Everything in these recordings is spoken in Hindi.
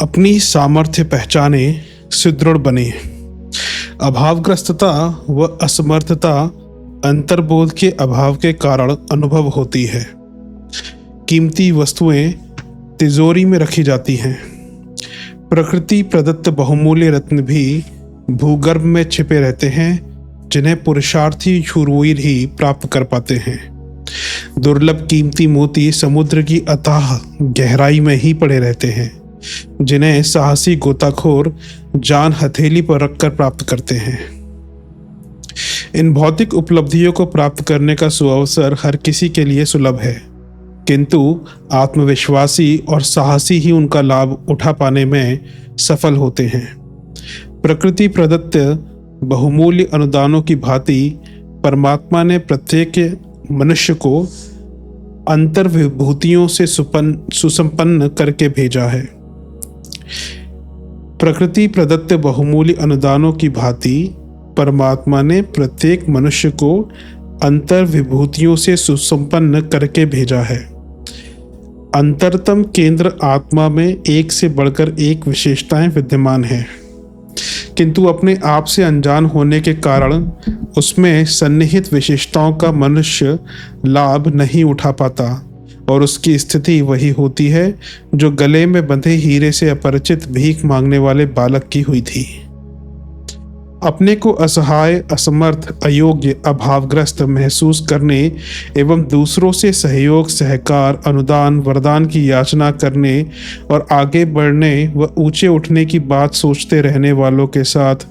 अपनी सामर्थ्य पहचाने, सुदृढ़ बने। अभावग्रस्तता व असमर्थता अंतर्बोध के अभाव के कारण अनुभव होती है। कीमती वस्तुएं तिजोरी में रखी जाती हैं। प्रकृति प्रदत्त बहुमूल्य रत्न भी भूगर्भ में छिपे रहते हैं, जिन्हें पुरुषार्थी शूरवीर ही प्राप्त कर पाते हैं। दुर्लभ कीमती मोती समुद्र की अथाह गहराई में ही पड़े रहते हैं, जिन्हें साहसी गोताखोर जान हथेली पर रखकर प्राप्त करते हैं। इन भौतिक उपलब्धियों को प्राप्त करने का सुअवसर हर किसी के लिए सुलभ है, किंतु आत्मविश्वासी और साहसी ही उनका लाभ उठा पाने में सफल होते हैं। प्रकृति प्रदत्त बहुमूल्य अनुदानों की भांति परमात्मा ने प्रत्येक मनुष्य को अंतर्विभूतियों से सुसंपन्न करके भेजा है। प्रकृति प्रदत्त बहुमूल्य अनुदानों की भांति परमात्मा ने प्रत्येक मनुष्य को अंतर्विभूतियों से सुसंपन्न करके भेजा है। अंतरतम केंद्र आत्मा में एक से बढ़कर एक विशेषताएं विद्यमान हैं, किंतु अपने आप से अनजान होने के कारण उसमें सन्निहित विशेषताओं का मनुष्य लाभ नहीं उठा पाता, और उसकी स्थिति वही होती है जो गले में बंधे हीरे से अपरिचित भीख मांगने वाले बालक की हुई थी। अपने को असहाय, असमर्थ, अयोग्य, अभावग्रस्त महसूस करने एवं दूसरों से सहयोग, सहकार, अनुदान, वरदान की याचना करने और आगे बढ़ने व ऊंचे उठने की बात सोचते रहने वालों के साथ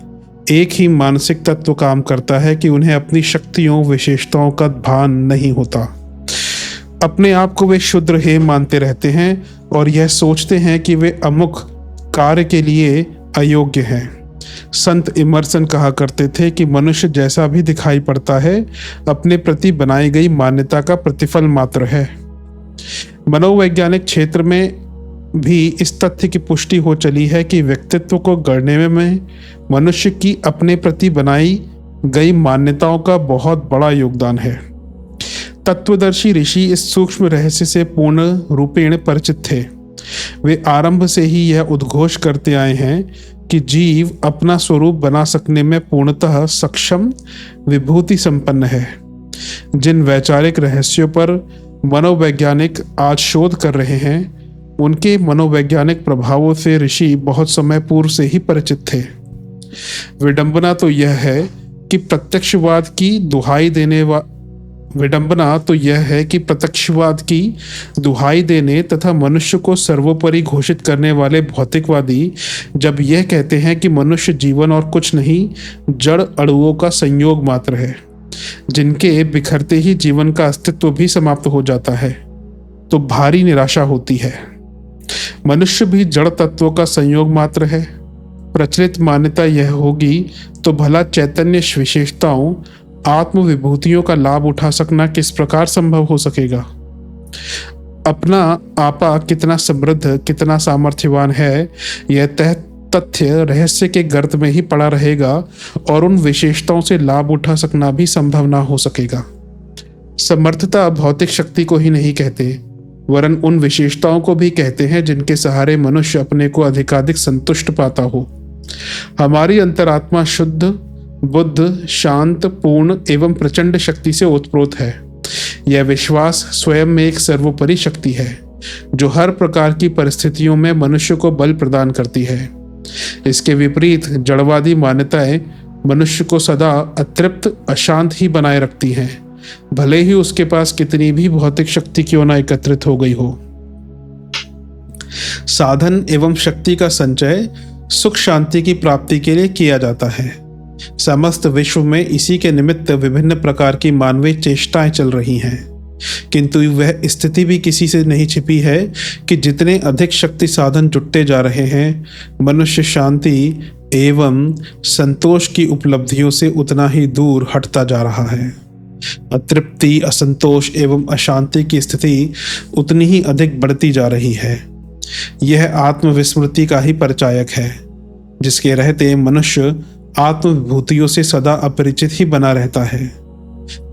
एक ही मानसिक तत्व काम करता है कि उन्हें अपनी शक्तियों, विशेषताओं का भान नहीं होता। अपने आप को वे शुद्र हे मानते रहते हैं और यह सोचते हैं कि वे अमुक कार्य के लिए अयोग्य हैं। संत इमर्सन कहा करते थे कि मनुष्य जैसा भी दिखाई पड़ता है, अपने प्रति बनाई गई मान्यता का प्रतिफल मात्र है। मनोवैज्ञानिक क्षेत्र में भी इस तथ्य की पुष्टि हो चली है कि व्यक्तित्व को गढ़ने में मनुष्य की अपने प्रति बनाई गई मान्यताओं का बहुत बड़ा योगदान है। तत्वदर्शी ऋषि इस सूक्ष्म रहस्य से पूर्ण रूपेण परिचित थे। वे आरंभ से ही यह उद्घोष करते आए हैं कि जीव अपना स्वरूप बना सकने में पूर्णतः सक्षम, विभूति संपन्न है। जिन वैचारिक रहस्यों पर मनोवैज्ञानिक आज शोध कर रहे हैं, उनके मनोवैज्ञानिक प्रभावों से ऋषि बहुत समय पूर्व से ही परिचित थे। विडंबना तो यह है कि प्रत्यक्षवाद की दुहाई देने तथा मनुष्य को सर्वोपरि घोषित करने वाले भौतिकवादी जब यह कहते हैं कि मनुष्य जीवन और कुछ नहीं, जड़ अणुओं का संयोग मात्र है, जिनके बिखरते ही जीवन का अस्तित्व भी समाप्त हो जाता है, तो भारी निराशा होती है। मनुष्य भी जड़ तत्वों का संयोग मात्र है। प्रचलित मान्यता यह होगी तो भला चैतन्य विशेषताओं, आत्म विभूतियों का लाभ उठा सकना किस प्रकार संभव हो सकेगा? अपना आपा कितना समृद्ध, कितना सामर्थ्यवान है, यह तथ्य रहस्य के गर्त में ही पड़ा रहेगा और उन विशेषताओं से लाभ उठा सकना भी संभव ना हो सकेगा। समर्थता भौतिक शक्ति को ही नहीं कहते, वरन उन विशेषताओं को भी कहते हैं जिनके सहारे मनुष्य अपने को अधिकाधिक संतुष्ट पाता हो। हमारी अंतरात्मा शुद्ध, बुद्ध, शांत, पूर्ण एवं प्रचंड शक्ति से ओतप्रोत है। यह विश्वास स्वयं में एक सर्वोपरि शक्ति है, जो हर प्रकार की परिस्थितियों में मनुष्य को बल प्रदान करती है। इसके विपरीत जड़वादी मान्यताएं मनुष्य को सदा अतृप्त, अशांत ही बनाए रखती हैं, भले ही उसके पास कितनी भी भौतिक शक्ति क्यों न एकत्रित हो गई हो। साधन एवं शक्ति का संचय सुख शांति की प्राप्ति के लिए किया जाता है। समस्त विश्व में इसी के निमित्त विभिन्न प्रकार की मानवीय चेष्टाएं चल रही हैं, किंतु वह स्थिति भी किसी से नहीं छिपी है कि जितने अधिक शक्ति साधन जुटते जा रहे हैं, मनुष्य शांति एवं संतोष की उपलब्धियों से उतना ही दूर हटता जा रहा है। अतृप्ति, असंतोष एवं अशांति की स्थिति उतनी ही अधिक बढ़ती जा रही है। यह आत्मविस्मृति का ही परिचायक है, जिसके रहते मनुष्य आत्मविभूतियों से सदा अपरिचित ही बना रहता है।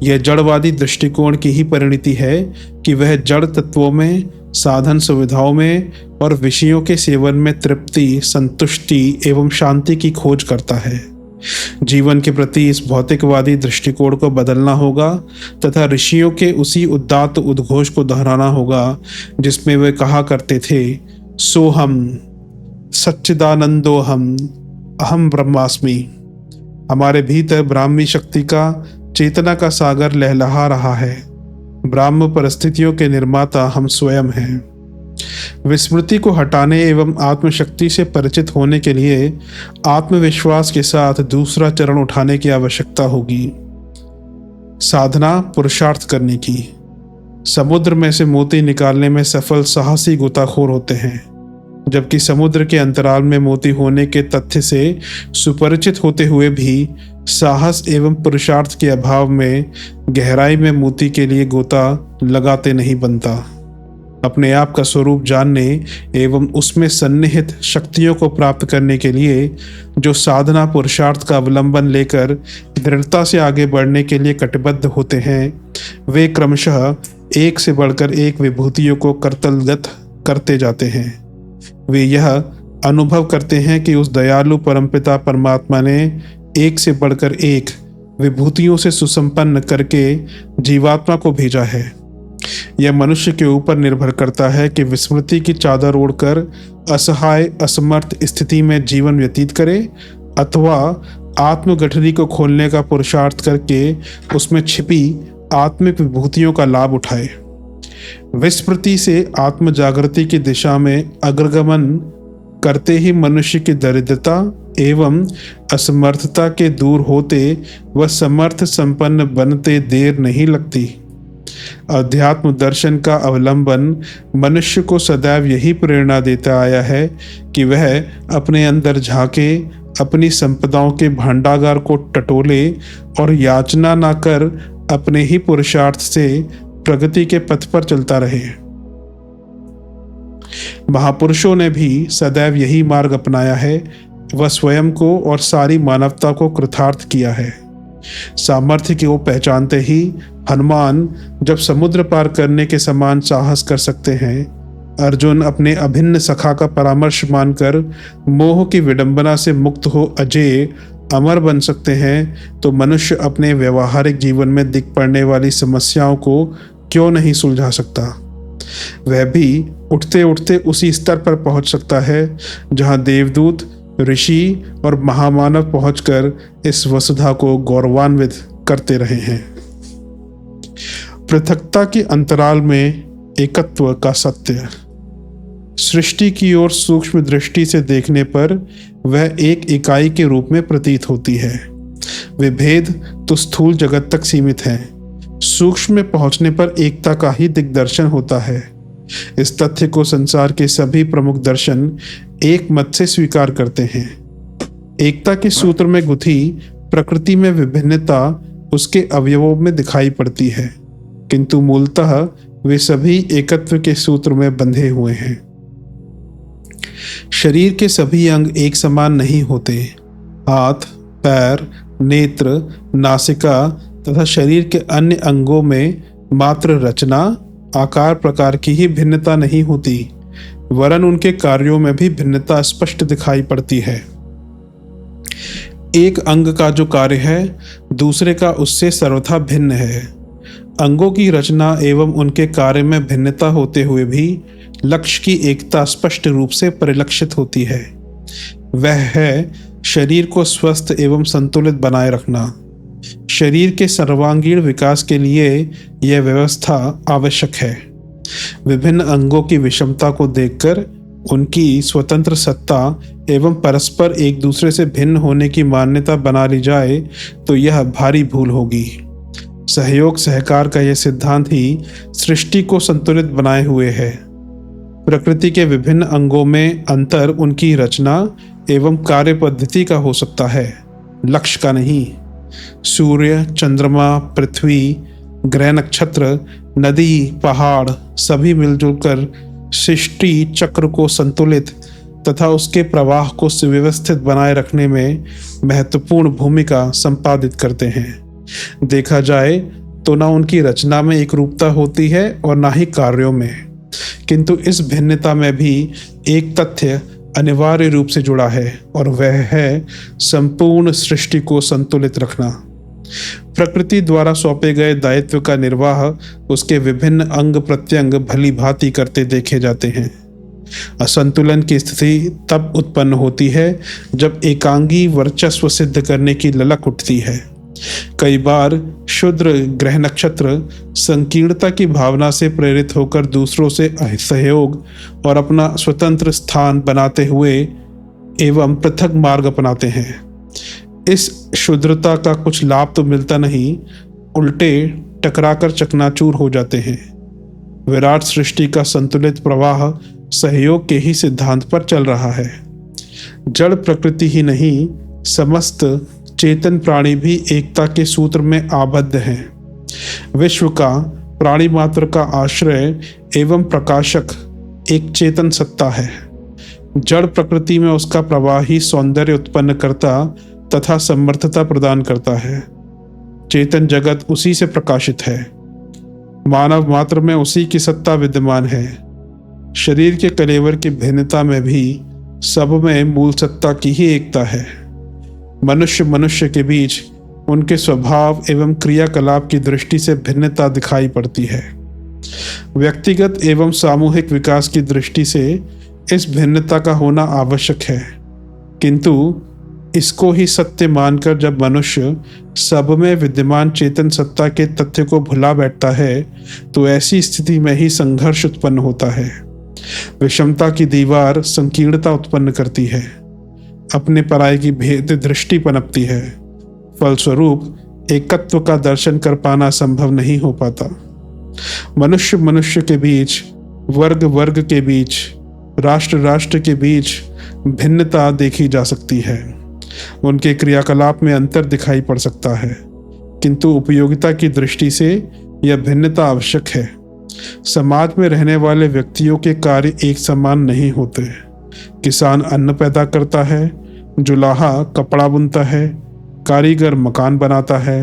यह जड़वादी दृष्टिकोण की ही परिणति है कि वह जड़ तत्वों में, साधन सुविधाओं में और विषयों के सेवन में तृप्ति, संतुष्टि एवं शांति की खोज करता है। जीवन के प्रति इस भौतिकवादी दृष्टिकोण को बदलना होगा तथा ऋषियों के उसी उदात्त उद्घोष को दोहराना होगा जिसमें वे कहा करते थे, सोहम सच्चिदानंदोहम अहम ब्रह्मास्मि। हमारे भीतर ब्राह्मी शक्ति का, चेतना का सागर लहलहा रहा है। ब्राह्म परिस्थितियों के निर्माता हम स्वयं हैं। विस्मृति को हटाने एवं आत्मशक्ति से परिचित होने के लिए आत्मविश्वास के साथ दूसरा चरण उठाने की आवश्यकता होगी। साधना पुरुषार्थ करने की। समुद्र में से मोती निकालने में सफल साहसी गोताखोर होते हैं, जबकि समुद्र के अंतराल में मोती होने के तथ्य से सुपरिचित होते हुए भी साहस एवं पुरुषार्थ के अभाव में गहराई में मोती के लिए गोता लगाते नहीं बनता। अपने आप का स्वरूप जानने एवं उसमें सन्निहित शक्तियों को प्राप्त करने के लिए जो साधना पुरुषार्थ का अवलंबन लेकर दृढ़ता से आगे बढ़ने के लिए कटिबद्ध होते हैं, वे क्रमशः एक से बढ़कर एक विभूतियों को करतलगत करते जाते हैं। वे यह अनुभव करते हैं कि उस दयालु परमपिता परमात्मा ने एक से बढ़कर एक विभूतियों से सुसंपन्न करके जीवात्मा को भेजा है। यह मनुष्य के ऊपर निर्भर करता है कि विस्मृति की चादर ओढ़कर असहाय असमर्थ स्थिति में जीवन व्यतीत करे अथवा आत्मगठरी को खोलने का पुरुषार्थ करके उसमें छिपी आत्मिक विभूतियों का लाभ उठाए। विस्मृति से आत्म जागृति की दिशा में अग्रगमन करते ही मनुष्य की दरिद्रता एवं असमर्थता के दूर होते वह समर्थ संपन्न बनते देर नहीं लगती। अध्यात्म दर्शन का अवलंबन मनुष्य को सदैव यही प्रेरणा देता आया है कि वह अपने अंदर झांके, अपनी संपदाओं के भांडागार को टटोले और याचना ना कर अपने ही पुरुषार्थ से प्रगति के पथ पर चलता रहे। महापुरुषों ने भी सदैव यही मार्ग अपनाया है। वह स्वयं को और सारी मानवता को कृतार्थ किया है। सामर्थ्य को पहचानते ही हनुमान जब समुद्र पार करने के समान साहस कर सकते हैं, अर्जुन अपने अभिन्न सखा का परामर्श मानकर मोह की विडंबना से मुक्त हो अजेय अमर बन सकते हैं, तो मनुष्य अपने व्यवहारिक जीवन में दिख पड़ने वाली समस्याओं को क्यों नहीं सुलझा सकता। वह भी उठते उठते उसी स्तर पर पहुंच सकता है जहां देवदूत, ऋषि और महामानव पहुंचकर इस वसुधा को गौरवान्वित करते रहे हैं। पृथकता के अंतराल में एकत्व का सत्य। सृष्टि की ओर सूक्ष्म दृष्टि से देखने पर वह एक इकाई के रूप में प्रतीत होती है। वे भेद तो स्थूल जगत तक सीमित हैं। सूक्ष्म में पहुंचने पर एकता का ही दिग्दर्शन होता है। इस तथ्य को संसार के सभी प्रमुख दर्शन एक मत से स्वीकार करते हैं। एकता के सूत्र में गुथी प्रकृति में विभिन्नता उसके अवयवों में दिखाई पड़ती है, किंतु मूलतः वे सभी एकत्व के सूत्र में बंधे हुए हैं। शरीर के सभी अंग एक समान नहीं होते। हाथ, पैर, नेत्र, नासिका तथा शरीर के अन्य अंगों में मात्र रचना, आकार प्रकार की ही भिन्नता नहीं होती, वरन उनके कार्यों में भी भिन्नता स्पष्ट दिखाई पड़ती है। एक अंग का जो कार्य है, दूसरे का उससे सर्वथा भिन्न है। अंगों की रचना एवं उनके कार्य में भिन्नता होते हुए भी लक्ष्य की एकता स्पष्ट रूप से परिलक्षित होती है। वह है शरीर को स्वस्थ एवं संतुलित बनाए रखना। शरीर के सर्वांगीण विकास के लिए यह व्यवस्था आवश्यक है। विभिन्न अंगों की विषमता को देखकर उनकी स्वतंत्र सत्ता एवं परस्पर एक दूसरे से भिन्न होने की मान्यता बना ली जाए तो यह भारी भूल होगी। सहयोग सहकार का यह सिद्धांत ही सृष्टि को संतुलित बनाए हुए है। प्रकृति के विभिन्न अंगों में अंतर उनकी रचना एवं कार्य पद्धति का हो सकता है, लक्ष्य का नहीं। सूर्य, चंद्रमा, पृथ्वी, ग्रह, नक्षत्र, नदी, पहाड़ सभी मिलजुल कर सृष्टि चक्र को संतुलित तथा उसके प्रवाह को सुव्यवस्थित बनाए रखने में महत्वपूर्ण भूमिका संपादित करते हैं। देखा जाए तो ना उनकी रचना में एक रूपता होती है और ना ही कार्यों में। किंतु इस भिन्नता में भी एक तथ्य अनिवार्य रूप से जुड़ा है, और वह है संपूर्ण सृष्टि को संतुलित रखना। प्रकृति द्वारा सौंपे गए दायित्व का निर्वाह उसके विभिन्न अंग प्रत्यंग भली भांति करते देखे जाते हैं। असंतुलन की स्थिति तब उत्पन्न होती है जब एकांगी वर्चस्व सिद्ध करने की ललक उठती है। कई बार क्षुद्र ग्रह नक्षत्र संकीर्णता की भावना से प्रेरित होकर दूसरों से सहयोग और अपना स्वतंत्र स्थान बनाते हुए एवं पृथक मार्ग अपनाते हैं। इस क्षुद्रता का कुछ लाभ तो मिलता नहीं, उल्टे टकराकर चकनाचूर हो जाते हैं। विराट सृष्टि का संतुलित प्रवाह सहयोग के ही सिद्धांत पर चल रहा है। जड़ प्रकृति ही नहीं, समस्त चेतन प्राणी भी एकता के सूत्र में आबद्ध हैं। विश्व का प्राणी मात्र का आश्रय एवं प्रकाशक एक चेतन सत्ता है। जड़ प्रकृति में उसका प्रवाह ही सौंदर्य उत्पन्न करता तथा समर्थता प्रदान करता है। चेतन जगत उसी से प्रकाशित है। मानव मात्र में उसी की सत्ता विद्यमान है। शरीर के कलेवर की भिन्नता में भी सब में मूल सत्ता की ही एकता है। मनुष्य के बीच उनके स्वभाव एवं क्रियाकलाप की दृष्टि से भिन्नता दिखाई पड़ती है। व्यक्तिगत एवं सामूहिक विकास की दृष्टि से इस भिन्नता का होना आवश्यक है, किंतु इसको ही सत्य मानकर जब मनुष्य सब में विद्यमान चेतन सत्ता के तथ्य को भुला बैठता है, तो ऐसी स्थिति में ही संघर्ष उत्पन्न होता है। विषमता की दीवार संकीर्णता उत्पन्न करती है। अपने पराये की भेद दृष्टि पनपती है। फलस्वरूप एकत्व का दर्शन कर पाना संभव नहीं हो पाता। मनुष्य के बीच, वर्ग के बीच, राष्ट्र के बीच भिन्नता देखी जा सकती है। उनके क्रियाकलाप में अंतर दिखाई पड़ सकता है, किंतु उपयोगिता की दृष्टि से यह भिन्नता आवश्यक है। समाज में रहने वाले व्यक्तियों के कार्य एक समान नहीं होते। किसान अन्न पैदा करता है, जुलाहा कपड़ा बुनता है, कारीगर मकान बनाता है,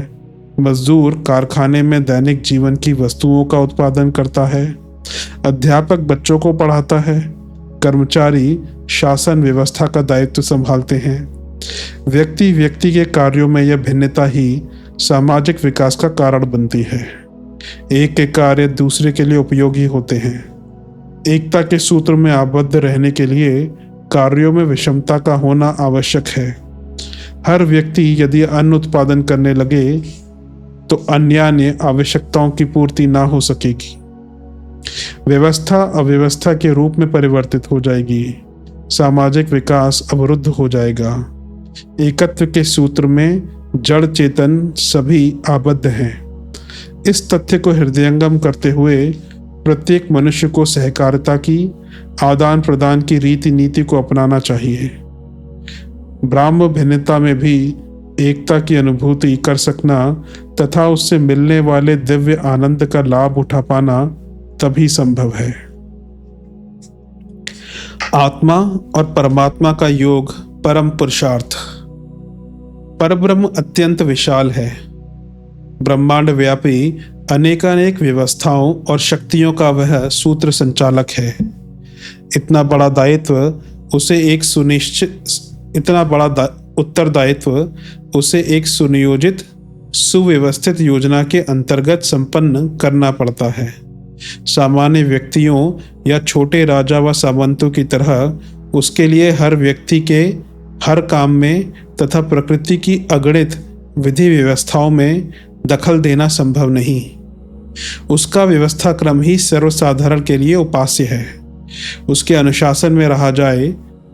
मजदूर कारखाने में दैनिक जीवन की वस्तुओं का उत्पादन करता है, अध्यापक बच्चों को पढ़ाता है, कर्मचारी शासन व्यवस्था का दायित्व संभालते हैं। व्यक्ति के कार्यों में यह भिन्नता ही सामाजिक विकास का कारण बनती है। एक के कार्य दूसरे के लिए उपयोगी होते हैं। एकता के सूत्र में आबद्ध रहने के लिए कार्यों में विषमता का होना आवश्यक है। हर व्यक्ति यदि अन्न उत्पादन करने लगे तो अन्य आवश्यकताओं की पूर्ति ना हो सकेगी। व्यवस्था अव्यवस्था के रूप में परिवर्तित हो जाएगी। सामाजिक विकास अवरुद्ध हो जाएगा। एकत्व के सूत्र में जड़ चेतन सभी आबद्ध हैं। इस तथ्य को हृदयंगम करते हुए प्रत्येक मनुष्य को सहकारिता की, आदान प्रदान की रीति नीति को अपनाना चाहिए। ब्राह्म भिन्नता में भी एकता की अनुभूति कर सकना तथा उससे मिलने वाले दिव्य आनंद का लाभ उठा पाना तभी संभव है। आत्मा और परमात्मा का योग परम पुरुषार्थ। परब्रह्म अत्यंत विशाल है। ब्रह्मांड व्यापी अनेकानेक व्यवस्थाओं और शक्तियों का वह सूत्र संचालक है। इतना बड़ा उत्तरदायित्व उसे एक सुनियोजित सुव्यवस्थित योजना के अंतर्गत संपन्न करना पड़ता है। सामान्य व्यक्तियों या छोटे राजा व सामंतों की तरह उसके लिए हर व्यक्ति के हर काम में तथा प्रकृति की अगणित विधि व्यवस्थाओं में दखल देना संभव नहीं। उसका व्यवस्था क्रम ही सर्वसाधारण के लिए उपास्य है। उसके अनुशासन में रहा जाए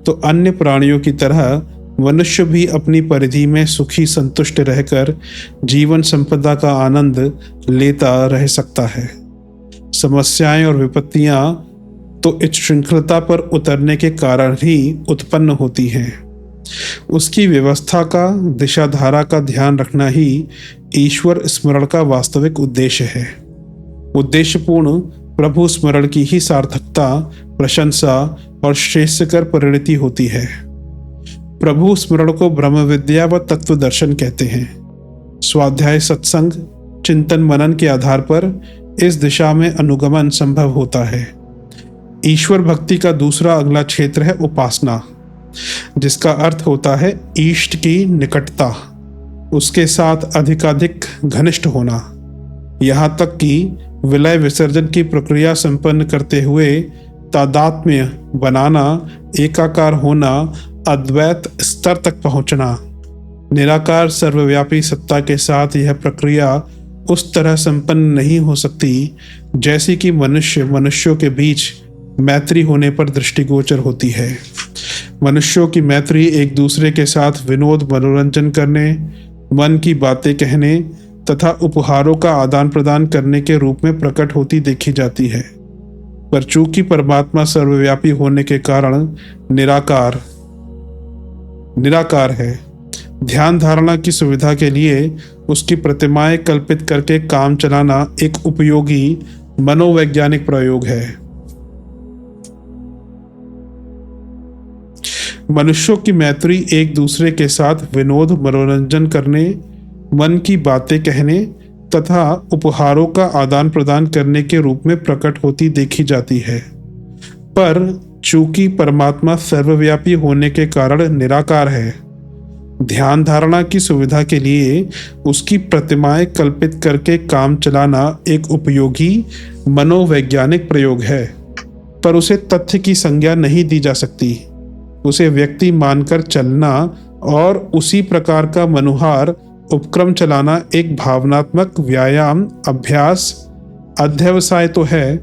तो अन्य प्राणियों की तरह मनुष्य भी अपनी परिधि में सुखी संतुष्ट रहकर जीवन संपदा का आनंद लेता रह सकता है। समस्याएं और विपत्तियां तो इस श्रृंखलता पर उतरने के कारण ही उत्पन्न होती हैं। उसकी व्यवस्था का, दिशाधारा का ध्यान रखना ही ईश्वर स्मरण का वास्तविक उद्देश्य है। उद्देश्यपूर्ण प्रभु स्मरण की ही सार्थकता, प्रशंसा और श्रेष्ठकर परिणति होती है। प्रभु स्मरण को ब्रह्म विद्या व तत्व दर्शन कहते हैं। स्वाध्याय, सत्संग, चिंतन मनन के आधार पर इस दिशा में अनुगमन संभव होता है। ईश्वर भक्ति का दूसरा अगला क्षेत्र है उपासना, जिसका अर्थ होता है इष्ट की निकटता, उसके साथ अधिकाधिक घनिष्ठ होना, यहाँ तक कि विलय विसर्जन की प्रक्रिया संपन्न करते हुए तादात्म्य बनाना, एकाकार होना, अद्वैत स्तर तक पहुंचना। निराकार सर्वव्यापी सत्ता के साथ यह प्रक्रिया उस तरह संपन्न नहीं हो सकती जैसी कि मनुष्यों के बीच मैत्री होने पर दृष्टिगोचर होती है। मनुष्यों की मैत्री एक दूसरे के साथ विनोद मनोरंजन करने, मन की बातें कहने तथा उपहारों का आदान प्रदान करने के रूप में प्रकट होती देखी जाती है। पर चूंकि परमात्मा सर्वव्यापी होने के कारण निराकार है, ध्यान धारणा की सुविधा के लिए उसकी प्रतिमाएं कल्पित करके काम चलाना एक उपयोगी मनोवैज्ञानिक प्रयोग है। मनुष्यों की मैत्री एक दूसरे के साथ विनोद मनोरंजन करने, मन की बातें कहने तथा उपहारों का आदान प्रदान करने के रूप में प्रकट होती देखी जाती है। पर चूंकि परमात्मा सर्वव्यापी होने के कारण निराकार है, ध्यान धारणा की सुविधा के लिए उसकी प्रतिमाएं कल्पित करके काम चलाना एक उपयोगी मनोवैज्ञानिक प्रयोग है। पर उसे तथ्य की संज्ञा नहीं दी जा सकती। उसे व्यक्ति मानकर चलना और उसी प्रकार का मनुहार उपक्रम चलाना एक भावनात्मक व्यायाम, अभ्यास, अध्यवसाय तो है,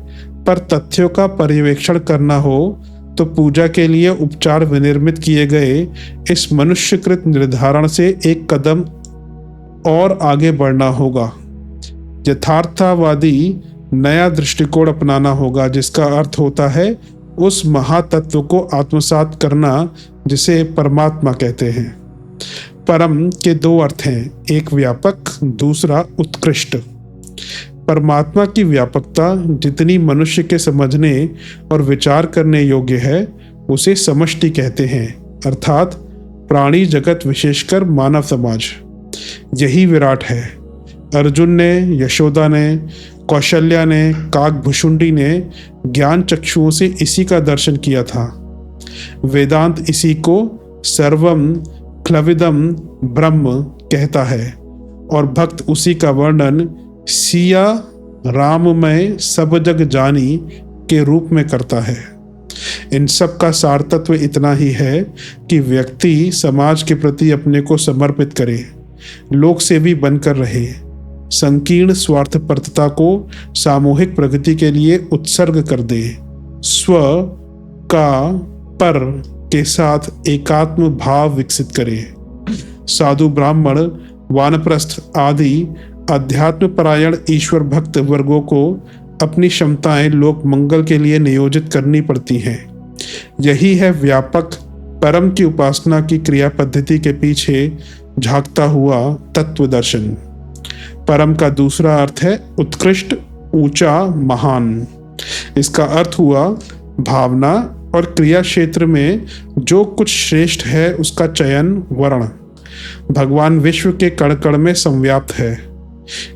पर तथ्यों का पर्यवेक्षण करना हो तो पूजा के लिए उपचार विनिर्मित किए गए इस मनुष्यकृत निर्धारण से एक कदम और आगे बढ़ना होगा। यथार्थवादी नया दृष्टिकोण अपनाना होगा, जिसका अर्थ होता है उस महातत्व को आत्मसात करना जिसे परमात्मा कहते हैं। परम के दो अर्थ हैं, एक व्यापक, दूसरा उत्कृष्ट। परमात्मा की व्यापकता जितनी मनुष्य के समझने और विचार करने योग्य है, उसे समष्टि कहते हैं, अर्थात प्राणी जगत, विशेषकर मानव समाज। यही विराट है। अर्जुन ने, यशोदा ने, कौशल्या ने, काकभुषुंडी ने ज्ञान चक्षुओं से इसी का दर्शन किया था। वेदांत इसी को सर्वम क्लविदम ब्रह्म कहता है और भक्त उसी का वर्णन सिया राममय सब जग जानी के रूप में करता है। इन सब का सार तत्व इतना ही है कि व्यक्ति समाज के प्रति अपने को समर्पित करे, लोक सेवी बनकर रहे, संकीर्ण स्वार्थपरता को सामूहिक प्रगति के लिए उत्सर्ग कर दे, स्व का पर के साथ एकात्म भाव विकसित करे। साधु, ब्राह्मण, वानप्रस्थ आदि अध्यात्म परायण ईश्वर भक्त वर्गों को अपनी क्षमताएं लोक मंगल के लिए नियोजित करनी पड़ती हैं। यही है व्यापक परम की उपासना की क्रिया पद्धति के पीछे झांकता हुआ तत्व दर्शन। परम का दूसरा अर्थ है उत्कृष्ट, ऊंचा, महान। इसका अर्थ हुआ भावना और क्रिया क्षेत्र में जो कुछ श्रेष्ठ है उसका चयन, वर्ण। भगवान विश्व के कण कण में संव्याप्त है।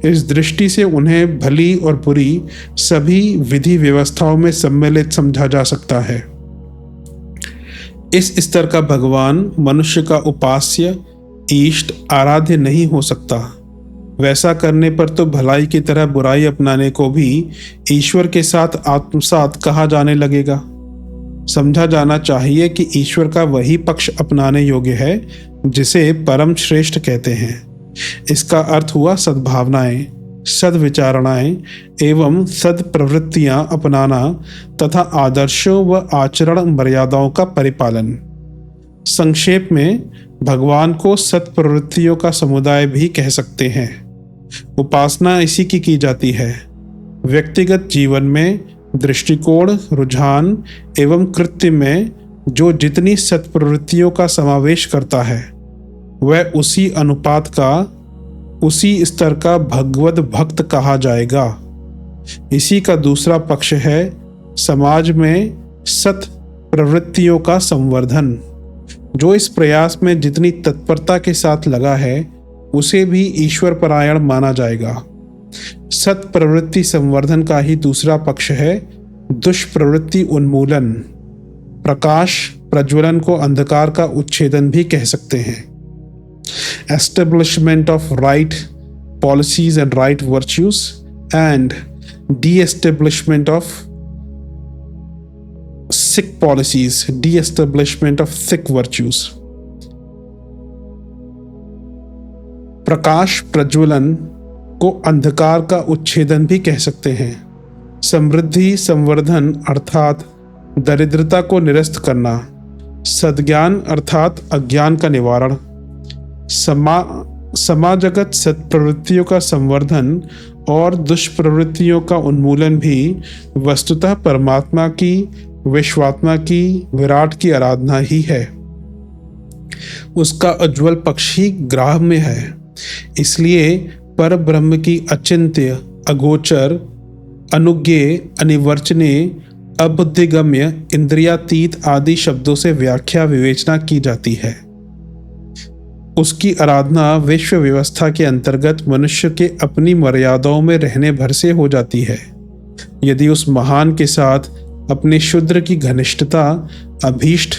इस दृष्टि से उन्हें भली और बुरी सभी विधि व्यवस्थाओं में सम्मिलित समझा जा सकता है। इस स्तर का भगवान मनुष्य का उपास्य, इष्ट, आराध्य नहीं हो सकता। वैसा करने पर तो भलाई की तरह बुराई अपनाने को भी ईश्वर के साथ आत्मसात कहा जाने लगेगा। समझा जाना चाहिए कि ईश्वर का वही पक्ष अपनाने योग्य है जिसे परम श्रेष्ठ कहते हैं। इसका अर्थ हुआ सद्भावनाएं, सद्विचारणाएं एवं सद्प्रवृत्तियां अपनाना तथा आदर्शों व आचरण मर्यादाओं का परिपालन। संक्षेप में भगवान को सत्प्रवृत्तियों का समुदाय भी कह सकते हैं। उपासना इसी की जाती है। व्यक्तिगत जीवन में दृष्टिकोण, रुझान एवं कृत्य में जो जितनी सत्प्रवृत्तियों का समावेश करता है, वह उसी अनुपात का, उसी स्तर का भगवद भक्त कहा जाएगा। इसी का दूसरा पक्ष है समाज में सत प्रवृत्तियों का संवर्धन। जो इस प्रयास में जितनी तत्परता के साथ लगा है, उसे भी ईश्वर परायण माना जाएगा। सत प्रवृत्ति संवर्धन का ही दूसरा पक्ष है दुष्प्रवृत्ति उन्मूलन, प्रकाश प्रज्वलन को अंधकार का उच्छेदन भी कह सकते हैं। Establishment of right policies and right virtues and de-establishment of sick policies, de-establishment of sick virtues. प्रकाश प्रज्वलन को अंधकार का उच्छेदन भी कह सकते हैं। समृद्धि संवर्धन अर्थात दरिद्रता को निरस्त करना, सद्ज्ञान अर्थात अज्ञान का निवारण, समाजगत सत्प्रवृत्तियों का संवर्धन और दुष्प्रवृत्तियों का उन्मूलन भी वस्तुतः परमात्मा की, विश्वात्मा की, विराट की आराधना ही है। उसका उज्ज्वल पक्ष ही ग्राह में है। इसलिए पर ब्रह्म की अचिंत्य, अगोचर, अनुज्ञेय, अनिवर्चनीय, अबुद्धिगम्य, इंद्रियातीत आदि शब्दों से व्याख्या विवेचना की जाती है। उसकी आराधना विश्व व्यवस्था के अंतर्गत मनुष्य के अपनी मर्यादाओं में रहने भर से हो जाती है। यदि उस महान के साथ अपने शूद्र की घनिष्ठता अभीष्ट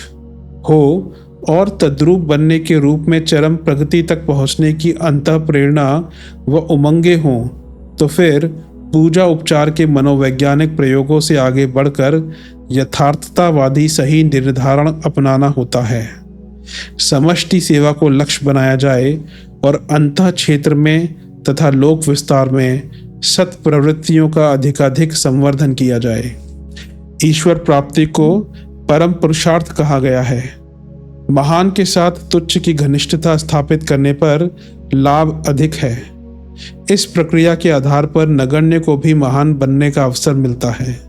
हो और तद्रूप बनने के रूप में चरम प्रगति तक पहुंचने की अंतः प्रेरणा व उमंगे हों, तो फिर पूजा उपचार के मनोवैज्ञानिक प्रयोगों से आगे बढ़कर यथार्थतावादी सही निर्धारण अपनाना होता है। समष्टि सेवा को लक्ष्य बनाया जाए और अंतः क्षेत्र में तथा लोक विस्तार में सत प्रवृत्तियों का अधिकाधिक संवर्धन किया जाए। ईश्वर प्राप्ति को परम पुरुषार्थ कहा गया है। महान के साथ तुच्छ की घनिष्ठता स्थापित करने पर लाभ अधिक है। इस प्रक्रिया के आधार पर नगण्य को भी महान बनने का अवसर मिलता है।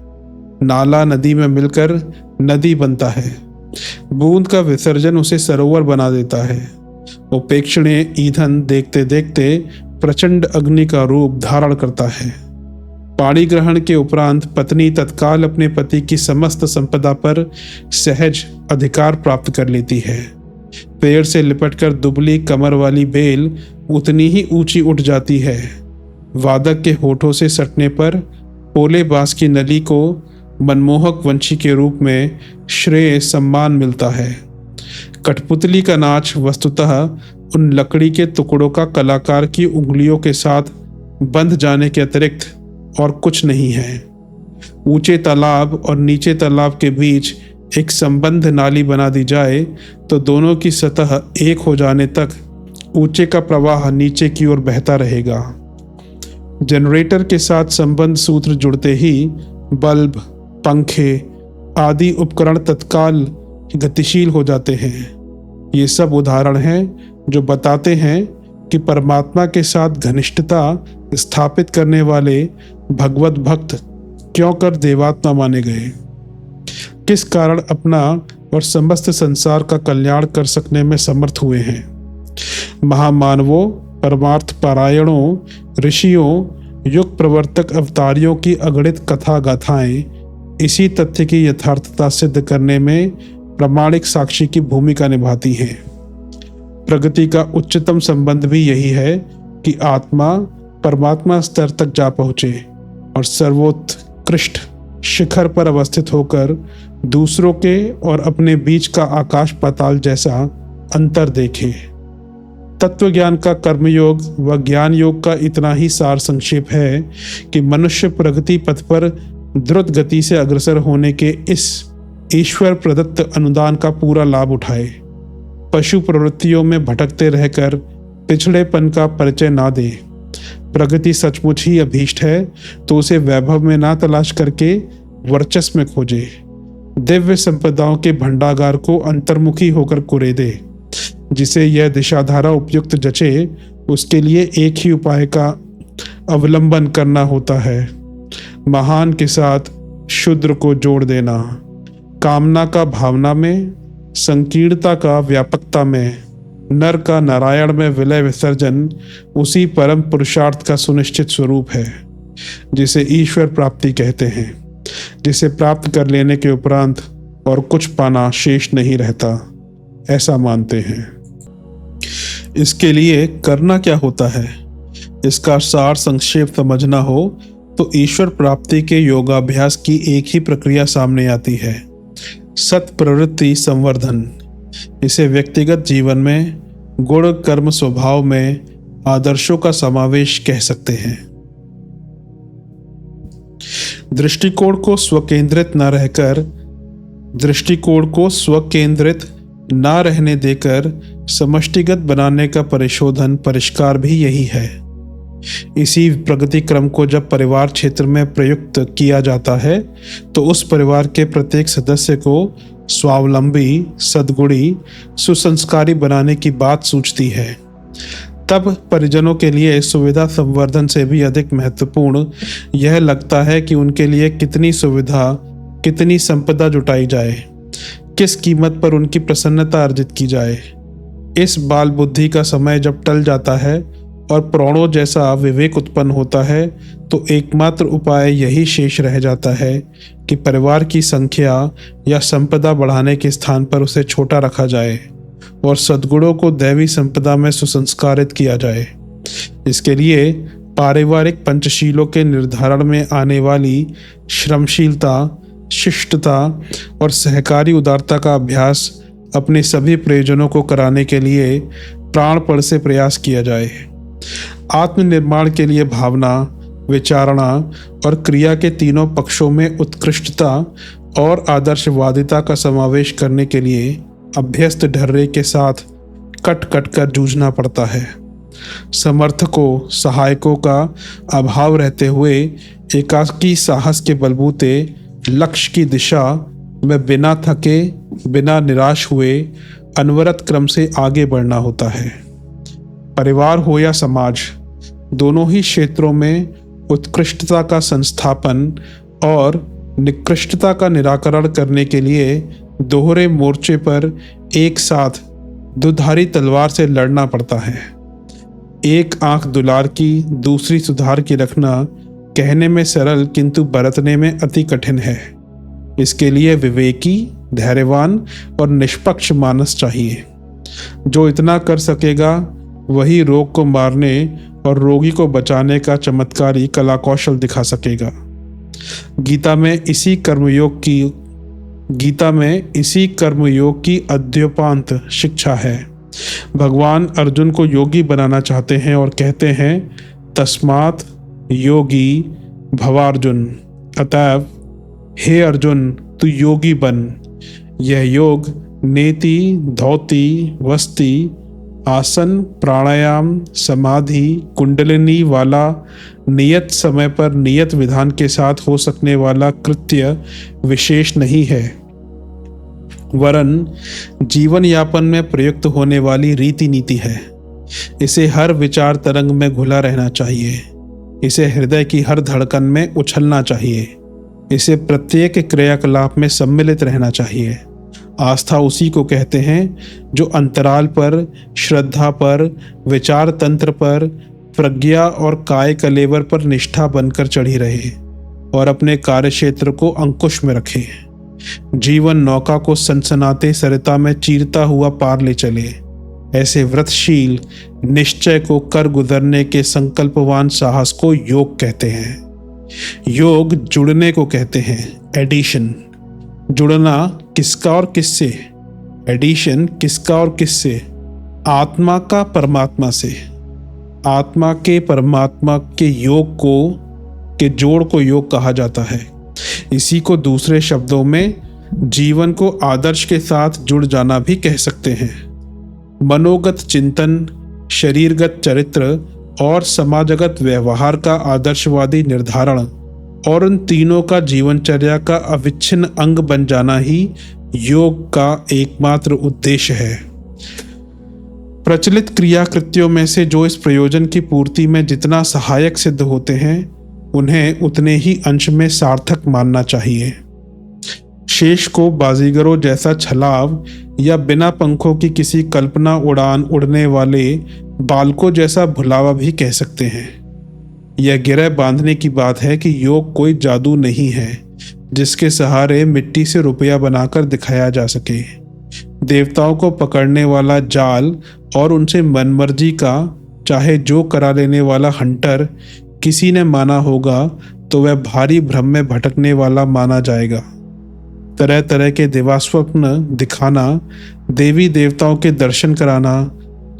नाला नदी में मिलकर नदी बनता है। बूंद का विसर्जन उसे सरोवर बना देता है। उपेक्षणीय ईंधन देखते देखते प्रचंड अग्नि का रूप धारण करता है। पाणी ग्रहण के उपरांत पत्नी तत्काल अपने पति की समस्त संपदा पर सहज अधिकार प्राप्त कर लेती है। पेड़ से लिपटकर दुबली कमर वाली बेल उतनी ही ऊंची उठ जाती है। वादक के होठों से सटने पर पोले बांस की नली को मनमोहक वंशी के रूप में श्रेय सम्मान मिलता है। कठपुतली का नाच वस्तुतः उन लकड़ी के टुकड़ों का कलाकार की उंगलियों के साथ बंध जाने के अतिरिक्त और कुछ नहीं है। ऊंचे तालाब और नीचे तालाब के बीच एक संबंध नाली बना दी जाए तो दोनों की सतह एक हो जाने तक ऊंचे का प्रवाह नीचे की ओर बहता रहेगा। जनरेटर के साथ संबंध सूत्र जुड़ते ही बल्ब, पंखे आदि उपकरण तत्काल गतिशील हो जाते हैं। ये सब उदाहरण हैं जो बताते हैं कि परमात्मा के साथ घनिष्ठता स्थापित करने वाले भगवत भक्त क्यों कर देवात्मा माने गए, किस कारण अपना और समस्त संसार का कल्याण कर सकने में समर्थ हुए हैं। महामानवों, परमार्थ पारायणों, ऋषियों, युग प्रवर्तक अवतारियों की अगणित कथा गाथाएं इसी तथ्य की यथार्थता सिद्ध करने में प्रामाणिक साक्षी की भूमिका निभाती हैं। प्रगति का उच्चतम संबंध भी यही है कि आत्मा परमात्मा स्तर तक जा पहुँचे और सर्वोत्कृष्ट शिखर पर अवस्थित होकर दूसरों के और अपने बीच का आकाश पाताल जैसा अंतर देखे। तत्व ज्ञान का कर्मयोग व ज्ञान योग का इतना ही सार संक्षेप है कि मनुष्य प्रगति पथ पर द्रुत गति से अग्रसर होने के इस ईश्वर प्रदत्त अनुदान का पूरा लाभ उठाए। पशु प्रवृत्तियों में भटकते रहकर पिछड़ेपन का परिचय ना दे। प्रगति सचमुच ही अभीष्ट है तो उसे वैभव में ना तलाश करके वर्चस्व में खोजे। दिव्य संपदाओं के भंडागार को अंतर्मुखी होकर कुरेदे। जिसे यह दिशाधारा उपयुक्त जचे उसके लिए एक ही उपाय का अवलंबन करना होता है, महान के साथ शूद्र को जोड़ देना। कामना का भावना में, संकीर्णता का व्यापकता में, नर का नारायण में विलय विसर्जन उसी परम पुरुषार्थ का सुनिश्चित स्वरूप है जिसे ईश्वर प्राप्ति कहते हैं, जिसे प्राप्त कर लेने के उपरांत और कुछ पाना शेष नहीं रहता, ऐसा मानते हैं। इसके लिए करना क्या होता है? इसका सार संक्षेप समझना हो तो ईश्वर प्राप्ति के योगाभ्यास की एक ही प्रक्रिया सामने आती है, सत प्रवृत्ति संवर्धन। इसे व्यक्तिगत जीवन में गुण कर्म स्वभाव में आदर्शों का समावेश कह सकते हैं। दृष्टिकोण को स्वकेंद्रित न रहने देकर समष्टिगत बनाने का परिष्कार भी यही है। इसी प्रगति क्रम को जब परिवार क्षेत्र में प्रयुक्त किया जाता है तो उस परिवार के प्रत्येक सदस्य को स्वावलंबी, सद्गुणी, सुसंस्कारी बनाने की बात सूझती है। तब परिजनों के लिए सुविधा संवर्धन से भी अधिक महत्वपूर्ण यह लगता है कि उनके लिए कितनी सुविधा, कितनी संपदा जुटाई जाए, किस कीमत पर उनकी प्रसन्नता अर्जित की जाए। इस बाल बुद्धि का समय जब टल जाता है और प्राणों जैसा विवेक उत्पन्न होता है तो एकमात्र उपाय यही शेष रह जाता है कि परिवार की संख्या या संपदा बढ़ाने के स्थान पर उसे छोटा रखा जाए और सद्गुणों को दैवी संपदा में सुसंस्कारित किया जाए। इसके लिए पारिवारिक पंचशीलों के निर्धारण में आने वाली श्रमशीलता, शिष्टता और सहकारी उदारता का अभ्यास अपने सभी प्रयोजनों को कराने के लिए प्राणपण से प्रयास किया जाए। आत्मनिर्माण के लिए भावना, विचारणा और क्रिया के तीनों पक्षों में उत्कृष्टता और आदर्शवादिता का समावेश करने के लिए अभ्यस्त ढर्रे के साथ कट कट कर जूझना पड़ता है। समर्थकों, सहायकों का अभाव रहते हुए एकाकी साहस के बलबूते लक्ष्य की दिशा में बिना थके, बिना निराश हुए अनवरत क्रम से आगे बढ़ना होता है। परिवार हो या समाज, दोनों ही क्षेत्रों में उत्कृष्टता का संस्थापन और निकृष्टता का निराकरण करने के लिए दोहरे मोर्चे पर एक साथ दुधारी तलवार से लड़ना पड़ता है। एक आंख दुलार की, दूसरी सुधार की रखना कहने में सरल किंतु बरतने में अति कठिन है। इसके लिए विवेकी, धैर्यवान और निष्पक्ष मानस चाहिए। जो इतना कर सकेगा वही रोग को मारने और रोगी को बचाने का चमत्कारी कला कौशल दिखा सकेगा। गीता में इसी कर्मयोग की अद्योपांत शिक्षा है। भगवान अर्जुन को योगी बनाना चाहते हैं और कहते हैं, तस्मात् योगी भवार्जुन। अतएव हे अर्जुन, तू योगी बन। यह योग नेति, धौति, वस्ति, आसन, प्राणायाम, समाधि, कुंडलिनी वाला नियत समय पर नियत विधान के साथ हो सकने वाला कृत्य विशेष नहीं है, वरन जीवन यापन में प्रयुक्त होने वाली रीति नीति है। इसे हर विचार तरंग में घुला रहना चाहिए। इसे हृदय की हर धड़कन में उछलना चाहिए। इसे प्रत्येक क्रियाकलाप में सम्मिलित रहना चाहिए। आस्था उसी को कहते हैं जो अंतराल पर, श्रद्धा पर, विचार तंत्र पर, प्रज्ञा और काय कलेवर पर निष्ठा बनकर चढ़ी रहे और अपने कार्यक्षेत्र को अंकुश में रखे। जीवन नौका को सनसनाते सरिता में चीरता हुआ पार ले चले। ऐसे व्रतशील निश्चय को कर गुजरने के संकल्पवान साहस को योग कहते हैं। योग जुड़ने को कहते हैं, एडिशन। जुड़ना किसका और किससे? एडिशन किसका और किससे? आत्मा का परमात्मा से। आत्मा के परमात्मा के जोड़ को योग कहा जाता है। इसी को दूसरे शब्दों में जीवन को आदर्श के साथ जुड़ जाना भी कह सकते हैं। मनोगत चिंतन, शरीरगत चरित्र और समाजगत व्यवहार का आदर्शवादी निर्धारण और उन तीनों का जीवनचर्या का अविच्छिन्न अंग बन जाना ही योग का एकमात्र उद्देश्य है। प्रचलित क्रियाकृत्यों में से जो इस प्रयोजन की पूर्ति में जितना सहायक सिद्ध होते हैं, उन्हें उतने ही अंश में सार्थक मानना चाहिए। शेष को बाजीगरों जैसा छलाव या बिना पंखों की किसी कल्पना उड़ान उड़ने वाले बालकों जैसा भुलावा भी कह सकते हैं। यह गिरह बांधने की बात है कि योग कोई जादू नहीं है जिसके सहारे मिट्टी से रुपया बनाकर दिखाया जा सके। देवताओं को पकड़ने वाला जाल और उनसे मनमर्जी का चाहे जो करा लेने वाला हंटर किसी ने माना होगा तो वह भारी भ्रम में भटकने वाला माना जाएगा। तरह तरह के दिवास्वप्न दिखाना, देवी देवताओं के दर्शन कराना,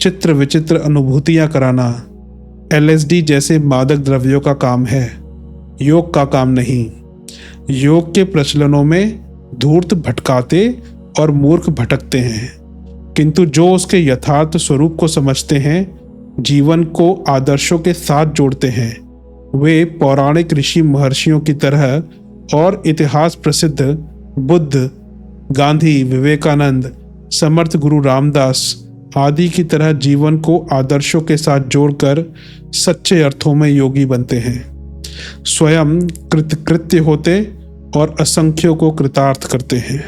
चित्र विचित्र अनुभूतियां कराना LSD जैसे मादक द्रव्यों का काम है, योग का काम नहीं। योग के प्रचलनों में धूर्त भटकाते और मूर्ख भटकते हैं, किंतु जो उसके यथार्थ स्वरूप को समझते हैं, जीवन को आदर्शों के साथ जोड़ते हैं, वे पौराणिक ऋषि महर्षियों की तरह और इतिहास प्रसिद्ध बुद्ध, गांधी, विवेकानंद, समर्थ गुरु रामदास आदि की तरह जीवन को आदर्शों के साथ जोड़कर सच्चे अर्थों में योगी बनते हैं, स्वयं कृतकृत्य होते और असंख्यों को कृतार्थ करते हैं।